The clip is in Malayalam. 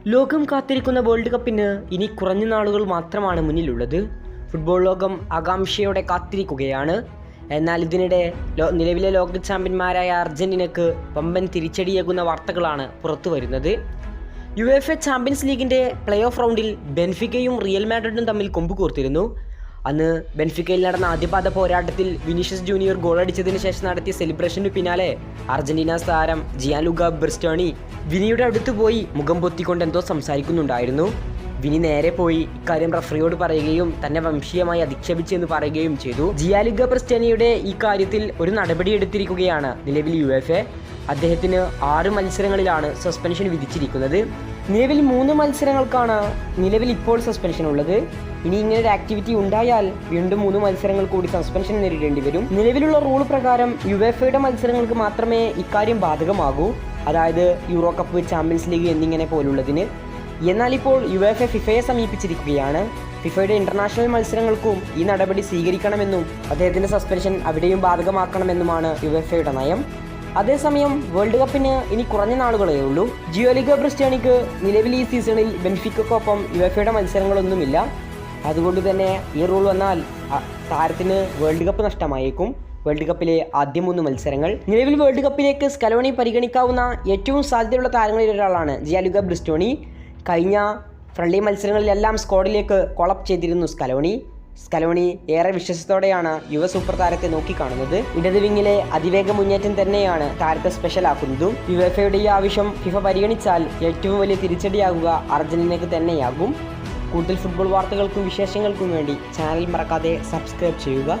ലോകം കാത്തിരിക്കുന്ന വേൾഡ് കപ്പിന് ഇനി കുറഞ്ഞ നാളുകൾ മാത്രമാണ് മുന്നിലുള്ളത്. ഫുട്ബോൾ ലോകം ആകാംക്ഷയോടെ കാത്തിരിക്കുകയാണ്. എന്നാൽ ഇതിനിടെ നിലവിലെ ലോക ചാമ്പ്യന്മാരായ അർജന്റീനക്ക് വമ്പൻ തിരിച്ചടിയേകുന്ന വാർത്തകളാണ് പുറത്തു വരുന്നത്. UEFA ചാമ്പ്യൻസ് ലീഗിൻ്റെ പ്ലേ ഓഫ് റൗണ്ടിൽ ബെൻഫിക്കയും റിയൽ മാഡ്രിഡും തമ്മിൽ കൊമ്പ് കോർത്തിരുന്നു. അന്ന് ബെൻഫിക്കയിൽ നടന്ന ആദ്യപാദ പോരാട്ടത്തിൽ വിനീഷ്യസ് ജൂനിയർ ഗോളടിച്ചതിന് ശേഷം നടത്തിയ സെലിബ്രേഷന് പിന്നാലെ അർജന്റീന താരം ജിയാൻലുക ബെർസ്റ്റോണി വിനിയുടെ അടുത്ത് പോയി മുഖം പൊത്തിക്കൊണ്ട് എന്തോ സംസാരിക്കുന്നുണ്ടായിരുന്നു. വിനി നേരെ പോയി ഇക്കാര്യം റഫറിയോട് പറയുകയും തന്നെ വംശീയമായി അധിക്ഷേപിച്ചെന്ന് പറയുകയും ചെയ്തു. ജിയാൻലുക ബെർസ്റ്റോണിയുടെ ഈ കാര്യത്തിൽ ഒരു നടപടി എടുത്തിരിക്കുകയാണ് നിലവിൽ UEFA. അദ്ദേഹത്തിന് 6 മത്സരങ്ങളിലാണ് സസ്പെൻഷൻ വിധിച്ചിരിക്കുന്നത്. നിലവിൽ 3 മത്സരങ്ങൾക്കാണ് ഇപ്പോൾ സസ്പെൻഷൻ ഉള്ളത്. ഇനി ഇങ്ങനെ ഒരു ആക്ടിവിറ്റി ഉണ്ടായാൽ വീണ്ടും 3 മത്സരങ്ങൾ കൂടി സസ്പെൻഷൻ നേരിടേണ്ടി വരും. നിലവിലുള്ള റൂൾ പ്രകാരം UEFAയുടെ മത്സരങ്ങൾക്ക് മാത്രമേ ഇക്കാര്യം ബാധകമാകൂ, അതായത് യൂറോ കപ്പ്, ചാമ്പ്യൻസ് ലീഗ് എന്നിങ്ങനെ പോലുള്ളതിന്. എന്നാൽ ഇപ്പോൾ UEFA ഫിഫയെ സമീപിച്ചിരിക്കുകയാണ്. ഫിഫയുടെ ഇന്റർനാഷണൽ മത്സരങ്ങൾക്കും ഈ നടപടി സ്വീകരിക്കണമെന്നും അദ്ദേഹത്തിന്റെ സസ്പെൻഷൻ അവിടെയും ബാധകമാക്കണമെന്നുമാണ് UEFAയുടെ നയം. അതേസമയം വേൾഡ് കപ്പിന് ഇനി കുറഞ്ഞ നാളുകളേ ഉള്ളൂ. ജിയാൻലുക ബെർസ്റ്റോണിക്ക് നിലവിൽ ഈ സീസണിൽ ബെൻഫിക്കയ്ക്കൊപ്പം UEFAയുടെ മത്സരങ്ങളൊന്നുമില്ല. അതുകൊണ്ട് തന്നെ ഈ റൂൾ വന്നാൽ താരത്തിന് വേൾഡ് കപ്പ് നഷ്ടമായേക്കും. വേൾഡ് കപ്പിലെ ആദ്യ 3 മത്സരങ്ങൾ. നിലവിൽ വേൾഡ് കപ്പിലേക്ക് സ്കലോണി പരിഗണിക്കാവുന്ന ഏറ്റവും സാധ്യതയുള്ള താരങ്ങളിൽ ഒരാളാണ് ജിയാൻലുക ബെർസ്റ്റോണി. കഴിഞ്ഞ ഫ്രണ്ട്ലി മത്സരങ്ങളിലെല്ലാം സ്ക്വാഡിലേക്ക് കോളപ്പ് ചെയ്തിരുന്നു സ്കലോണി ഏറെ വിശ്വാസത്തോടെയാണ് യുവ സൂപ്പർ താരത്തെ നോക്കിക്കാണുന്നത്. ഇടത് വിങ്ങിലെ അതിവേഗ മുന്നേറ്റം തന്നെയാണ് താരത്തെ സ്പെഷ്യലാക്കുന്നതും. UEFAയുടെ ഈ ആവശ്യം ഫിഫ പരിഗണിച്ചാൽ ഏറ്റവും വലിയ തിരിച്ചടിയാകുക അർജന്റീനയ്ക്ക് തന്നെയാകും. കൂടുതൽ ഫുട്ബോൾ വാർത്തകൾക്കും വിശേഷങ്ങൾക്കും വേണ്ടി ചാനൽ മറക്കാതെ സബ്സ്ക്രൈബ് ചെയ്യുക.